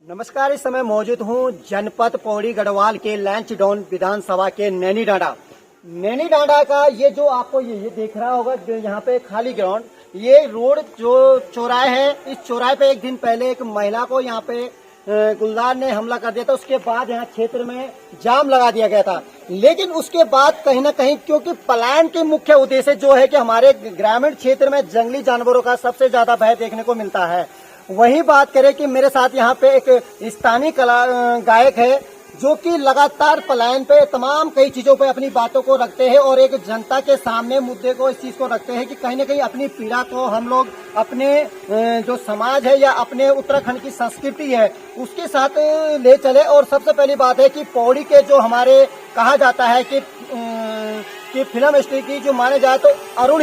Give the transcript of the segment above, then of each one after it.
नमस्कार। इस समय मौजूद हूँ जनपद पौड़ी गढ़वाल के लैंचडाउन विधानसभा के नैनी डांडा का ये जो आपको ये देख रहा होगा यहाँ पे खाली ग्राउंड, ये रोड जो चौराहे है, इस चौराहे पे एक दिन पहले एक महिला को यहाँ पे गुलदार ने हमला कर दिया था। उसके बाद यहाँ क्षेत्र में जाम लगा दिया गया था। लेकिन उसके बाद कहीं ना कहीं क्योंकि पलायन के मुख्य उद्देश्य जो है कि हमारे ग्रामीण क्षेत्र में जंगली जानवरों का सबसे ज्यादा भय देखने को मिलता है। वही बात करें कि मेरे साथ यहाँ पे एक स्थानीय गायक है जो कि लगातार पलायन पे तमाम कई चीजों पे अपनी बातों को रखते हैं और एक जनता के सामने मुद्दे को इस चीज को रखते हैं कि कहीं ना कहीं अपनी पीड़ा को हम लोग अपने जो समाज है या अपने उत्तराखंड की संस्कृति है उसके साथ ले चले। और सबसे पहली बात है कि पौड़ी के जो हमारे कहा जाता है कि फिल्म इंडस्ट्री की जो माने जाए तो अरुण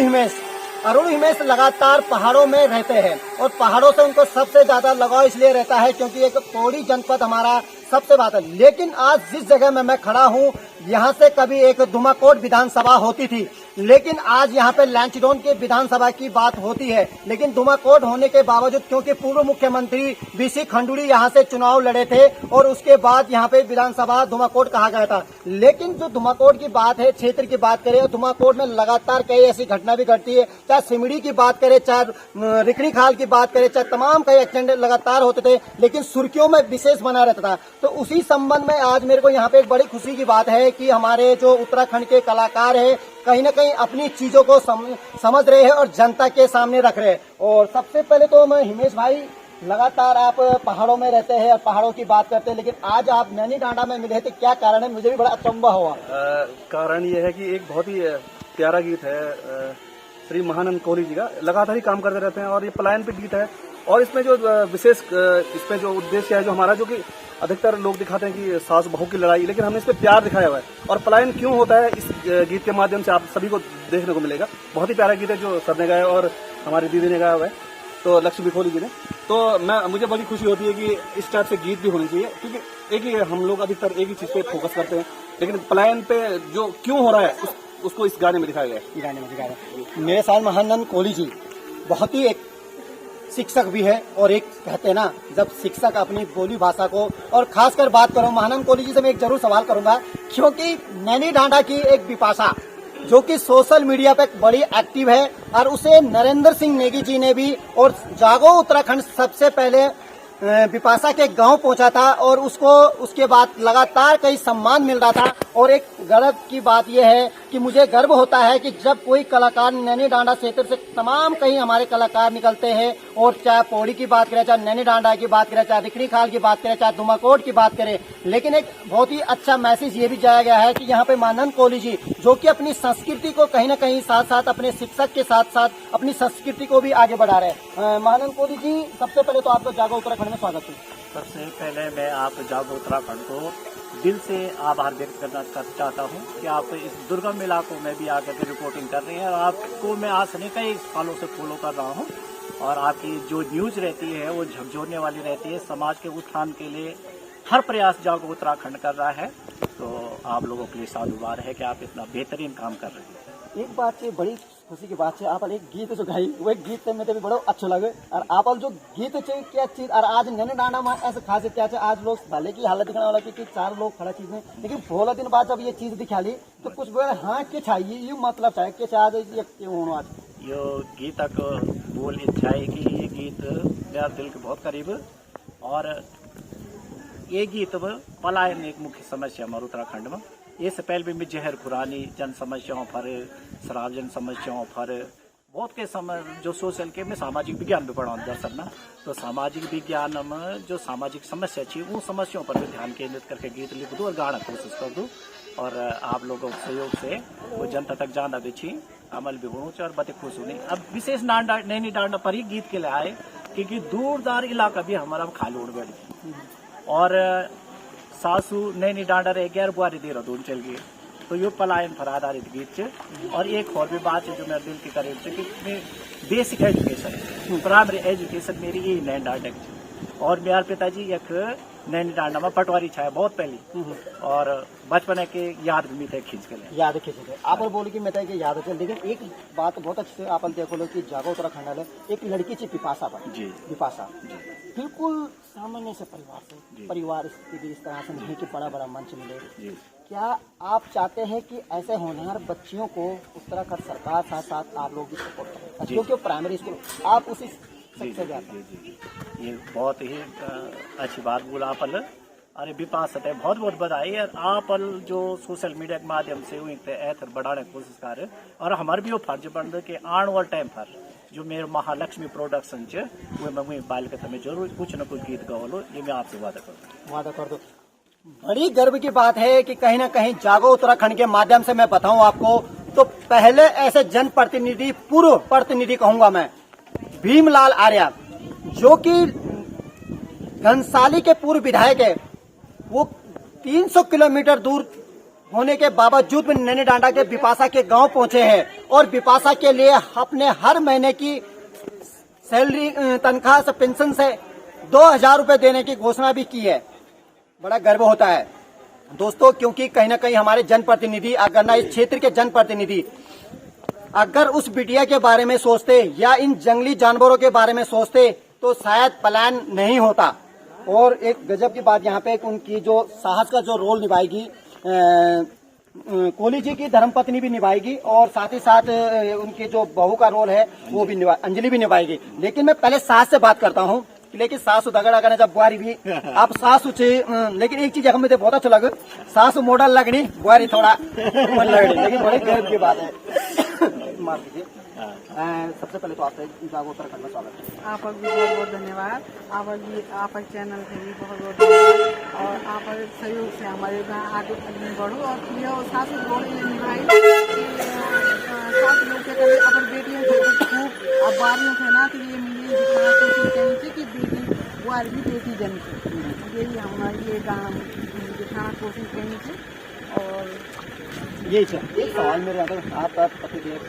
हिमेश लगातार पहाड़ों में रहते हैं और पहाड़ों से उनको सबसे ज्यादा लगाव इसलिए रहता है क्योंकि एक पौड़ी जनपद हमारा सबसे बात है। लेकिन आज जिस जगह में मैं खड़ा हूँ यहाँ से कभी एक दुमाकोट विधानसभा होती थी, लेकिन आज यहाँ पे लैंचडाउन के विधानसभा की बात होती है। लेकिन दुमाकोट होने के बावजूद क्योंकि पूर्व मुख्यमंत्री बीसी खंडूड़ी यहाँ से चुनाव लड़े थे और उसके बाद यहाँ पे विधानसभा दुमाकोट कहा गया था। लेकिन जो दुमाकोट की बात है, क्षेत्र की बात करें, दुमाकोट में लगातार कई ऐसी घटना भी घटती है, चाहे सिमड़ी की बात करें, चाहे रिकड़ी खाल की बात करें, चाहे तमाम कई एक्सीडेंट लगातार होते थे, लेकिन सुर्खियों में विशेष बना रहता था। तो उसी संबंध में आज मेरे को यहाँ पे एक बड़ी खुशी की बात है कि हमारे जो उत्तराखंड के कलाकार है कहीं ना कहीं अपनी चीजों को समझ रहे हैं और जनता के सामने रख रहे हैं। और सबसे पहले तो मैं हिमेश भाई, लगातार आप पहाड़ों में रहते हैं और पहाड़ों की बात करते हैं, लेकिन आज आप नैनी डांडा में मिले थे, क्या कारण है? मुझे भी बड़ा अचंभा हुआ। कारण ये है कि एक बहुत ही प्यारा गीत है श्री महानंद कोहली जी का, लगातार ही काम करते रहते हैं और ये पलायन पे गीत है। और इसमें जो विशेष इसमें जो उद्देश्य है जो हमारा, जो कि अधिकतर लोग दिखाते हैं कि सास बहू की लड़ाई, लेकिन हमने इस पे प्यार दिखाया हुआ है। और पलायन क्यों होता है इस गीत के माध्यम से आप सभी को देखने को मिलेगा। बहुत ही प्यारा गीत है जो सर ने गाया और हमारी दीदी ने गाया हुआ है, तो लक्ष्मी खोली जी ने। तो मुझे बड़ी खुशी होती है कि इस टाइप से गीत भी होने चाहिए, क्योंकि एक ही हम लोग अधिकतर एक ही चीज पे फोकस करते हैं, लेकिन पलायन पे जो क्यों हो रहा है उसको इस गाने में दिखाया गया है। मेरे साथ महानंद कोहली जी बहुत ही एक शिक्षक भी है और एक कहते हैं ना, जब शिक्षक अपनी बोली भाषा को, और खासकर बात करूं महानंद कोहली जी से मैं एक जरूर सवाल करूंगा, क्योंकि नैनी डांडा की एक बिपाशा जो कि सोशल मीडिया पे बड़ी एक्टिव है और उसे नरेंद्र सिंह नेगी जी ने भी और जागो उत्तराखंड सबसे पहले बिपाशा के गांव पहुंचा था और उसको उसके बाद लगातार कई सम्मान मिल रहा था। और एक गर्व की बात यह है कि मुझे गर्व होता है कि जब कोई कलाकार नैनी डांडा क्षेत्र से तमाम कहीं हमारे कलाकार निकलते हैं, और चाहे पौड़ी की बात करें, चाहे नैनी डांडा की बात करें, चाहे रिकड़ी खाल की बात करें, चाहे दुमाकोट की बात करें, लेकिन एक बहुत ही अच्छा मैसेज ये भी जाया गया है कि यहाँ पे महानंद कोहली जी जो कि अपनी संस्कृति को कहीं ना कहीं साथ साथ अपने शिक्षक के साथ साथ अपनी संस्कृति को भी आगे बढ़ा रहे हैं। महानंद कोहली जी, सबसे पहले तो आपको जागो उत्तराखंड में स्वागत है। सबसे पहले मैं आप जागो उत्तराखंड को दिल से आभार व्यक्त करना चाहता हूँ कि आप इस दुर्गम इलाकों में भी आकर के रिपोर्टिंग कर रही हैं, और आपको मैं आज से कई सालों से फॉलो कर रहा हूँ, और आपकी जो न्यूज रहती है वो झकझोरने वाली रहती है। समाज के उत्थान के लिए हर प्रयास जागो उत्तराखंड कर रहा है, तो आप लोगों के लिए साधुवाद है कि आप इतना बेहतरीन काम कर रहे हैं। एक बात से बड़ी खुशी की बात है, आप एक गीत जो गाई वो एक गीत में भी बड़ा अच्छा लगे, और आप जो गीत क्या चीज, और आज नैनी डांडा में ऐसे खासियत क्या है, आज लोग भले की हालत दिखाने वाला कि चार लोग खड़ा चीज में, लेकिन 16 दिन बाद जब ये चीज दिखा ली तो कुछ बोले हाँ के चाहिए ये मतलब चाहे के आज आज यो गीत बोल इच्छा है कि ये गीत मेरा दिल के बहुत करीब, और ये गीत पलायन एक मुख्य समस्या हमारे उत्तराखंड में। ये से पहले भी जहर खुरानी जन समस्याओं पर, शराब जन समस्याओं पर बहुत के समय जो सोशल के में सामाजिक विज्ञान भी पढ़ा दरअसल ना, तो सामाजिक विज्ञान में जो सामाजिक समस्या थी उन समस्याओं पर भी ध्यान केंद्रित करके गीत लिख दूँ और गाना कोशिश कर दूँ, और आप लोगों के सहयोग से वो जनता तक जाना भी छी, अमल भी होना चाहिए और बते खुश होनी। अब विशेष नैनी डांडा पर ही गीत के लिए आए क्योंकि दूरदार इलाका भी हमारा खाली उड़ गई, और सासू नैनी डांडा रह गया, बुआरी देहरादून चल गई, तो ये पलायन पर आधारित गीत है। और एक और भी बात है जो मेरे दिल के करीब से कि बेसिक एजुकेशन, प्राइमरी एजुकेशन मेरी यही नैनी डांडा, और मेरे पिताजी एक नैनी डांडा में पटवारी छाया बहुत पहली और बचपन के याद भी थे खींच के ले याद खींचे आप बोले कि मैं तो कि याद है, लेकिन एक बात बहुत अच्छे से आप देखो लो कि जागो उत्तराखंड है एक लड़की थी पिपासा पर जी पिपासा बिल्कुल सामान्य से परिवार से परिवार स्थिति इस तरह से नहीं कि बड़ा बड़ा मंच मिले। जी क्या आप चाहते हैं कि ऐसे होनहार बच्चियों को उत्तराखंड सरकार साथ साथ आप लोग भी सपोर्ट करें, क्योंकि प्राइमरी स्कूल आप उसी जी सबसे जी ज्यादा जी जी ये बहुत ही अच्छी बात बोला आप अरे विपास है बहुत बहुत बधाई है आप जो सोशल मीडिया के माध्यम से ऐथर बढ़ाने की कोशिश कर रहे और हमारे भी वो फर्ज बन रहे कि आने वाले टाइम पर जो मेरे महालक्ष्मी प्रोडक्शन चे वो मैं वही बाल के तुम्हें जरूर कुछ न कुछ गीत गा लो, ये मैं आपसे वादा कर दो। बड़ी गर्व की बात है कि कहीं ना कहीं जागो उत्तराखंड के माध्यम से मैं बताऊं आपको तो पहले ऐसे जनप्रतिनिधि पूर्व प्रतिनिधि कहूंगा मैं भीमलाल आर्या जो कि घनसाली के पूर्व विधायक है, वो 300 किलोमीटर दूर होने के बावजूद भी नैनी डांडा के बिपाशा के गांव पहुंचे हैं और बिपाशा के लिए अपने हर महीने की सैलरी तनख्वाह से पेंशन से 2000 रुपए देने की घोषणा भी की है। बड़ा गर्व होता है दोस्तों, क्योंकि कहीं ना कहीं हमारे जनप्रतिनिधि अगर ना इस क्षेत्र के जनप्रतिनिधि अगर उस बिटिया के बारे में सोचते या इन जंगली जानवरों के बारे में सोचते तो शायद प्लान नहीं होता। और एक गजब की बात यहाँ पे उनकी जो साहस का जो रोल निभाएगी कोहली जी की धर्मपत्नी भी निभाएगी और साथ ही साथ उनकी जो बहू का रोल है वो भी अंजलि भी निभाएगी। लेकिन मैं पहले सास से बात करता हूँ, लेकिन सासू दगड़ा करने जब बुआरी भी आप सासू लेकिन एक चीज मुझे बहुत अच्छा लगा, सासू मॉडल लगनी बुआरी थोड़ा मन लगनी, लेकिन बड़े गर्व की बात है। माफ कीजिए, सबसे पहले तो आपसे जागो उत्तराखंड में स्वागत है। आपका भी बहुत बहुत धन्यवाद, आप चैनल के भी बहुत बहुत धन्यवाद और आप सहयोग से हमारे आगे बढ़ो और यह सास रोल निभाई सास लोग के करे अपन बेटियों को खूब अब बारियों से ना तो ये मिले दिखाना कोशिश करनी चाहिए कि बेटी बुआरी भी बेटी जन की, यही हमारी ये गाँव दिखाना कोशिश करनी चाहिए। और यही सर एक सवाल मेरे अगर आप पतिदेव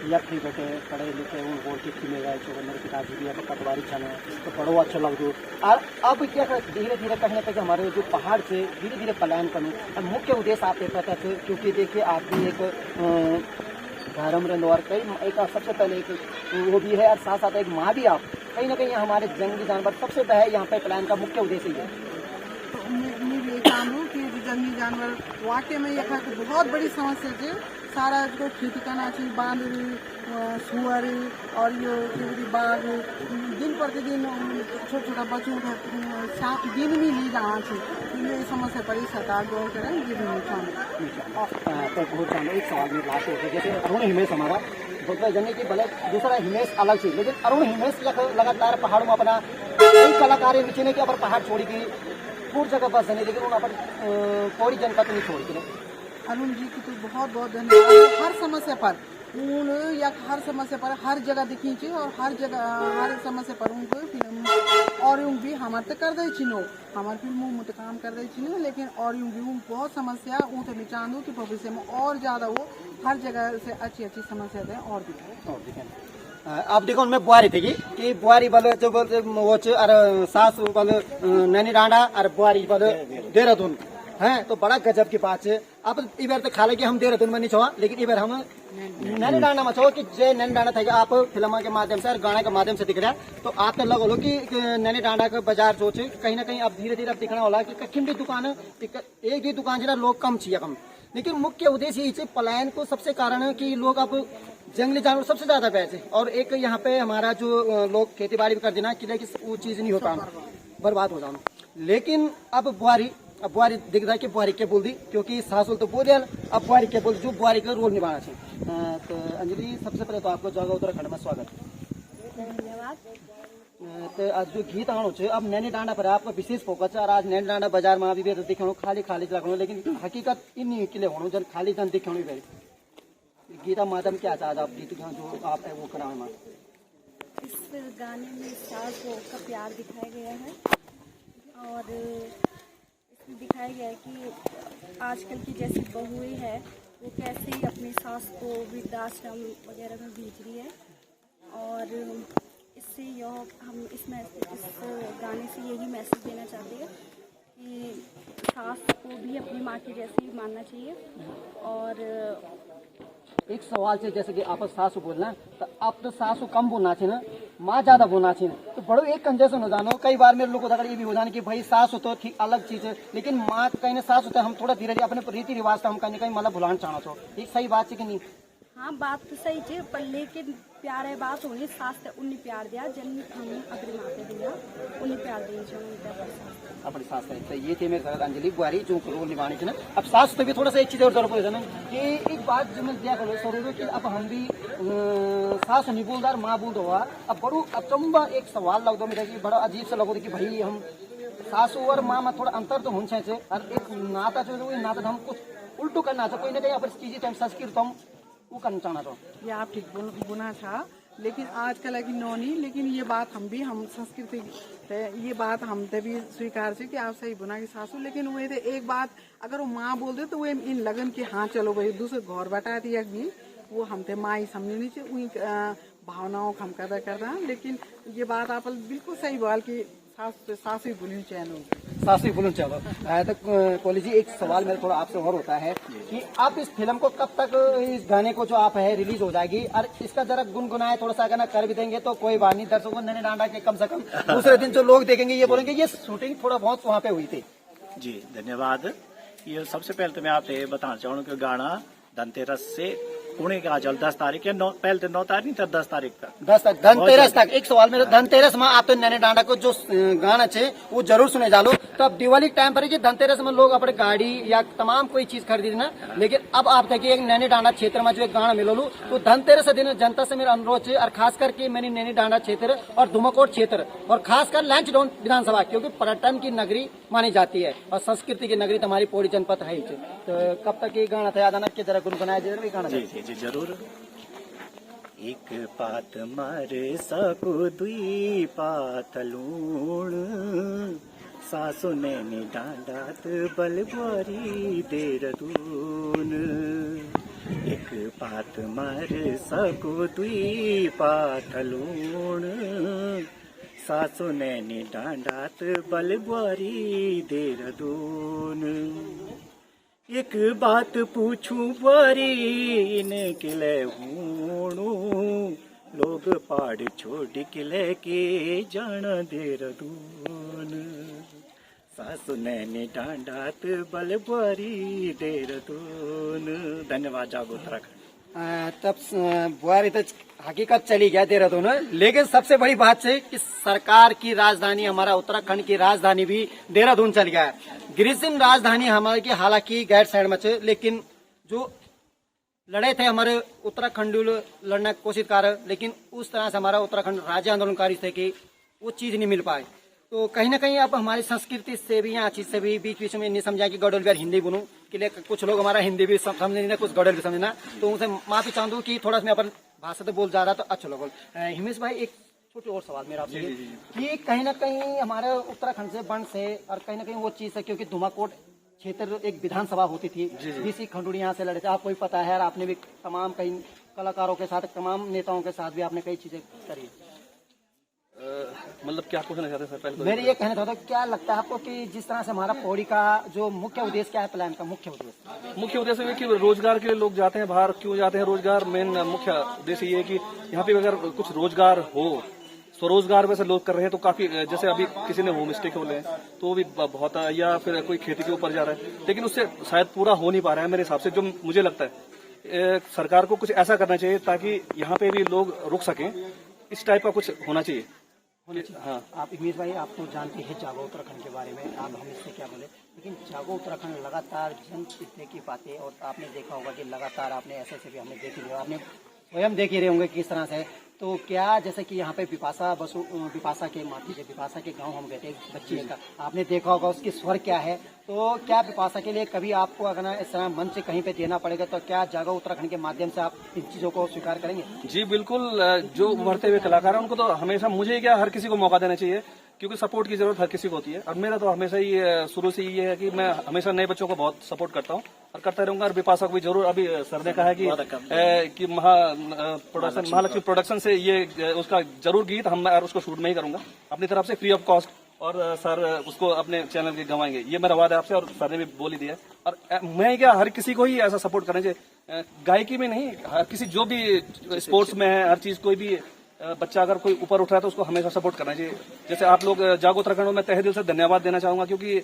या फ्री बैठे पढ़े लिखे उन बोल के खिले गए जो मेरे पिताजी भी अब पटवारी छाने तो बड़ो अच्छा लग दो। और अब क्या धीरे धीरे कहीं ना कहीं हमारे जो पहाड़ से धीरे धीरे पलायन करूँ मुख्य उद्देश्य आप देखा था क्योंकि देखिए आप भी एक धर्म और कई एक सबसे पहले एक वो भी है और साथ साथ एक माँ भी आप कहीं ना कहीं हमारे जंगली जानवर सबसे पहले यहाँ पे पलायन का मुख्य उद्देश्य ही है। मैं ये काम हूँ कि जंगली जानवर वाकई में यहाँ की बहुत बड़ी समस्या है। सारा जो खेती करना चाहिए बांध सुअर और ये बाघ दिन प्रतिदिन छोटा छोटा बच्चों का दिन भी नहीं जाना चाहिए, ये समस्या पर सरकार जो करें ये भी नहीं चाहूँगा। एक सवाल में लास्ट होता है, जैसे अरुण हिमेश हमारा बोलते जाने की भले दूसरा हिमेश अलग चीज, लेकिन अरुण हिमेश लगातार पहाड़ों में अपना कई कलाकार बिचने के अपन पहाड़ छोड़ी गई पूरी जगह बस नहीं, लेकिन उन अपन कोई जनता तो नहीं छोड़ी गई। अरुण जी की तो बहुत बहुत धन्यवाद। हर समस्या पर उन या हर समस्या पर हर जगह दिखी चाहिए और हर जगह हर समस्या पर उनको फिल्म और यूं भी हमारे तक कर दे चिन्हो हमारे फिल्मों में तो काम कर दे चिन्हो, लेकिन और यूं भी बहुत समस्या वो तो विचार दो कि भविष्य में और ज्यादा वो हर जगह से अच्छी अच्छी समस्या दें और दिखाएं। अब देखो उनमें बुआरी थी कि बुआरी वाले जो बोलते वो और सास वाले नैनी डांडा और बुआरी वाले देहरादून हैं, तो बड़ा गजब की बात है। अब इधर तो खा लेके हम देहरादून में नहीं छुआ, लेकिन इधर हम नैनी डांडा में छो कि जय नैनी डांडा था आप फिल्म के माध्यम से और गाने के माध्यम से दिख रहा है, तो आप तो लग लो कि नैनी डांडा का बाजार जो कहीं ना कहीं अब धीरे धीरे अब दिखना होला कि कखिम भी दुकान एक भी दुकान जो लोग कम चाहिए कम, लेकिन मुख्य उद्देश्य यही पलायन को सबसे कारण है कि लोग अब जंगली जानवर सबसे ज्यादा पैसे और एक यहाँ पे हमारा जो लोग खेती बाड़ी कर देना कि वो चीज नहीं होता बर्बाद हो जाना। लेकिन अब बुआरी दिख रहा है कि बुआरी के बोल दी क्योंकि सासुल तो बोल दिया, अब बुआरी के बोल जो बुआरी का रोल निभाना चाहिए। तो अंजलि सबसे पहले तो आपको जागो उत्तराखंड में स्वागत धन्यवाद। तो आज जो गीत आनो छे अब नैनी डांडा पर आपका विशेष फोकस है और आज नैनी डांडा बाजार में अभी तो दिखाणो खाली खाली लगनो, लेकिन हकीकत इन के लिए होनो जन खाली जन दिखाणो बेरी गीता माध्यम क्या चाहता आप गीत जो आप वो कराओ। इस गाने में सास का प्यार दिखाया गया है और इसमें दिखाया गया है कि आजकल की जैसी बहुएं है वो कैसे अपनी सास को वृद्धाश्रम वगैरह में भेज रही है और इससे हम इस गाने से यही मैसेज देना चाहते हैं कि सास को भी अपनी माँ की जैसे ही मानना चाहिए। और एक सवाल से जैसे कि आप सासू बोलना तो आप तो सासू कम बोलना चाहिए ना, माँ ज्यादा बोलना चाहिए, तो बड़ो एक कंजेशन हो जानो। कई बार मेरे लोग को ये भी हो जाने कि भाई सासू तो ठीक अलग चीज है, लेकिन माँ कहीं ना सास होता है, हम थोड़ा धीरे धीरे अपने रीति रिवाज हम कहीं ना कहीं मतलब भुलाना चाहना छो, एक सही बात है कि नहीं? हाँ, बात तो सही है, पर लेकिन प्यार है बात होनी, सास ते उन्नी प्यार दिया जन हम अपनी माँ पे दिया उन्नी प्यार देनी चाहिए अपनी सास है। तो ये थे मेरे साथ अंजलि बुआरी जो रोल निभाने थे ना। अब सास तो भी थोड़ा सा एक चीज और जरूरत है ना कि एक बात जो मैं दिया करो जरूर कि अब हम भी सास नहीं बोलदार माँ बोल दो। अब बड़ो अचंबा एक सवाल लग दो मेरा कि बड़ा अजीब सा लगो कि भाई हम सासू और माँ में थोड़ा अंतर तो होना चाहिए, और एक नाता जो है नाता हम कुछ उल्टू करना चाहिए, कोई ना कहीं अपनी चीजें तो हम संस्कृत हम वो करना चाहना चाहो। ये आप ठीक बुना था, लेकिन आजकल है कि नौनी, लेकिन ये बात हम संस्कृति ये बात हम ते भी स्वीकार से कि आप सही बुना की सासू, लेकिन वो एक बात अगर वो माँ बोल दे तो वो इन लगन की हाँ चलो भाई दूसरे घर बटा दिया भी वो हम ते माँ ही समझनी चाहिए, उन भावनाओं को हम कदर करना। लेकिन ये बात आप बिल्कुल सही बोल की सासू ही बोलनी चाहिए, सासू ही बोलना चाहो। तो कोहली जी एक सवाल मेरा थोड़ा आपसे और होता है कि आप इस फिल्म को कब तक इस गाने को जो आप है रिलीज हो जाएगी, और इसका जरा गुनगुनाए थोड़ा सा गाना कर भी देंगे तो कोई बात नहीं, दर्शकों को नैनी डांडा के कम से कम दूसरे दिन जो लोग देखेंगे ये बोलेंगे ये शूटिंग थोड़ा बहुत वहाँ पे हुई थी। जी धन्यवाद। ये सबसे पहले तो मैं आपसे ये बताना चाहूँ कि गाना धनतेरस से पुणे का जल 10 तारीख या पहले तो 9 तारीख नहीं था 10 तारीख तक 10 तक धनतेरस तक। एक सवाल मेरा धनतेरस में आप तो नैनी डांडा को जो गाना छे वो जरूर सुने डालो। तो अब दिवाली टाइम पर धनतेरस में लोग अपने गाड़ी या तमाम कोई चीज खरीदी ना, लेकिन अब आप देखिए एक नैनी डांडा क्षेत्र में जो एक गाना मिलो तो धनतेरस दिन जनता से मेरा अनुरोध है, और खास करके मैंने नैनी डांडा क्षेत्र और धुमाकोट क्षेत्र और खासकर लैंचडाउन विधानसभा, क्योंकि पर्यटन की नगरी मानी जाती है और संस्कृति की नगरी तुम्हारी पौड़ी जनपद है। तो कब तक ये गाना था याद आना के जरा गुनगुनाया जरूर गाना? जी जरूर। एक पात मार सकु दुई पात लूण, सासु नैनी डांडात बलबरी देहरादून। एक पात मार सकु दुई पात लूण, सासु नैनी डांडात बलबरी देहरादून। एक बात पूछूं बरी इन्हें किले हूणू, लोग पहाड़ छोड़ किले के जाना देहरादून। सासु नैनी डांडात बलबरी देहरादून। धन्यवाद। जागो उत्तराखंड। तब बुआरी तो हकीकत चली गया देहरादून, लेकिन सबसे बड़ी बात है कि सरकार की राजधानी हमारा उत्तराखंड की राजधानी भी देहरादून चल गया है। ग्रीष्म राजधानी हमारे की हालांकि गैर साइड में थे, लेकिन जो लड़े थे हमारे उत्तराखंड लड़ने की कोशिश कर, लेकिन उस तरह से हमारा उत्तराखंड राज्य आंदोलनकारी थे कि वो चीज नहीं मिल पाए। तो कहीं ना कहीं अब हमारी संस्कृति से भी यहाँ चीज से भी बीच बीच में नहीं समझा कि गडोल भी हिंदी बोलूं के लिए कुछ लोग हमारा हिंदी भी समझने ना, कुछ गडोल भी समझना, तो उनसे माफी चाहूँ कि थोड़ा सा अपन भाषा तो बोल जा रहा तो अच्छा लोग। हिमेश भाई एक छोटे और सवाल मेरा आपसे कि कहीं ना कहीं हमारे उत्तराखंड से बन से और कहीं ना कहीं वो चीज है, क्योंकि धुमाकोट क्षेत्र एक विधानसभा होती थी, बीसी खंडूड़ी यहाँ से लड़े थे, आपको भी पता है, और आपने भी तमाम कई कलाकारों के साथ तमाम नेताओं के साथ भी आपने कई चीजें करी। मतलब क्या पूछना चाहते हैं सर? पहले मेरे ये कहना था क्या लगता है आपको कि जिस तरह से हमारा पौड़ी का जो मुख्य उद्देश्य क्या है, प्लान का मुख्य उद्देश्य है कि रोजगार के लिए लोग जाते हैं बाहर, क्यों जाते हैं? रोजगार मेन मुख्य उद्देश्य ये है कि यहाँ पे अगर कुछ रोजगार हो, स्वरोजगार वैसे लोग कर रहे हैं तो काफी, जैसे अभी किसी ने होम स्टे खोले हैं तो वो भी बहुत, या फिर कोई खेती के ऊपर जा रहा है, लेकिन उससे शायद पूरा हो नहीं पा रहा है मेरे हिसाब से। जो मुझे लगता है सरकार को कुछ ऐसा करना चाहिए ताकि यहाँ पे भी लोग रुक सकें, इस टाइप का कुछ होना चाहिए। हाँ, आप हिमेश भाई आप तो जानते हैं जागो उत्तराखंड के बारे में, आप हम इससे क्या बोले, लेकिन जागो उत्तराखंड लगातार जन चित्ते की बातें, और आपने देखा होगा कि लगातार आपने ऐसे भी हमने देख लिया, आपने स्वयं देख ही रहे होंगे किस तरह से। तो क्या जैसे कि यहाँ पे विपाशा के माथी से विपाशा के गांव हम गए थे बच्ची का, आपने देखा होगा उसकी स्वर क्या है। तो क्या विपाशा के लिए कभी आपको अगर इस तरह मंच कहीं पे देना पड़ेगा तो क्या जागो उत्तराखंड के माध्यम से आप इन चीजों को स्वीकार करेंगे? जी बिल्कुल, जो उभरते हुए कलाकार हैं उनको तो हमेशा, मुझे क्या हर किसी को मौका देना चाहिए, क्योंकि सपोर्ट की जरूरत हर किसी को होती है। और मेरा तो हमेशा ही शुरू से ये है कि मैं हमेशा नए बच्चों को बहुत सपोर्ट करता हूँ और करता रहूंगा। और विपाशा को भी जरूर, अभी सर ने कहा है कि महालक्ष्मी प्रोडक्शन से ये उसका जरूर गीत हम उसको शूट में ही करूंगा अपनी तरफ से, फ्री ऑफ कॉस्ट और सर उसको अपने चैनल के गंवाएंगे, ये मेरा वादा है आपसे, और सर ने भी बोल ही दिया। और मैं क्या हर किसी को ही ऐसा सपोर्ट करना चाहिए, गायकी में नहीं, हर किसी जो भी स्पोर्ट्स में है, हर चीज, कोई भी बच्चा अगर कोई ऊपर उठ रहा है तो उसको हमेशा सपोर्ट करना चाहिए। जैसे आप लोग जागो उत्तराखंड को मैं तहे दिल से धन्यवाद देना चाहूंगा, क्योंकि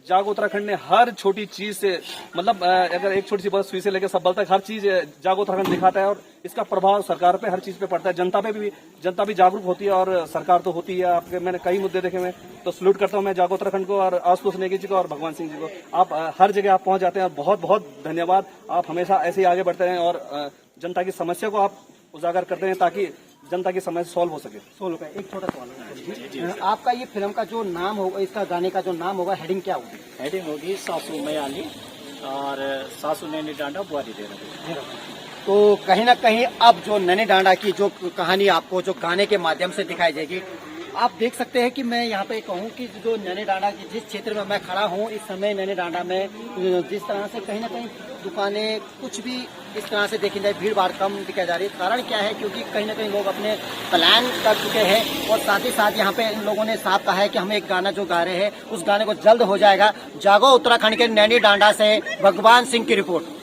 जागो उत्तराखंड ने हर छोटी चीज से, मतलब अगर एक छोटी सी बात, सुई से लेकर सब बल तक हर चीज जागो उत्तराखंड दिखाता है, और इसका प्रभाव सरकार पे हर चीज पे पड़ता है। जनता पे भी, जनता भी जागरूक होती है और सरकार तो होती है। आपके मैंने कई मुद्दे देखे हुए, तो सल्यूट करता हूं मैं जागो उत्तराखंड को, और आशुतोष नेगी जी को, और भगवान सिंह जी को। आप हर जगह आप पहुंच जाते हैं, और बहुत बहुत धन्यवाद। आप हमेशा ऐसे ही आगे बढ़ते हैं और जनता की समस्या को आप उजागर करते हैं, ताकि जनता की समस्या सॉल्व हो सके। सोलो का एक छोटा सवाल है, आपका ये फिल्म का जो नाम होगा, इसका गाने का जो नाम होगा, हेडिंग क्या होगी? हेडिंग होगी सासू मयाली और सासू नैनी डांडा बुआरी दे रही। तो कहीं ना कहीं अब जो नैनी डांडा की जो कहानी आपको जो गाने के माध्यम से दिखाई जाएगी, आप देख सकते हैं कि मैं यहाँ पे कहूँ कि जो नैनी डांडा की जिस क्षेत्र में मैं खड़ा हूँ इस समय, नैनी डांडा में जिस तरह से कहीं ना कहीं दुकानें कुछ भी इस तरह से देखी जाए, भीड़ भाड़ कम दिखाई जा रही है। कारण क्या है? क्योंकि कहीं ना कहीं लोग अपने प्लान कर चुके हैं, और साथ ही साथ यहाँ पे इन लोगों ने साफ कहा है कि हम एक गाना जो गा रहे हैं उस गाने को जल्द हो जाएगा। जागो उत्तराखंड के नैनी डांडा से भगवान सिंह की रिपोर्ट।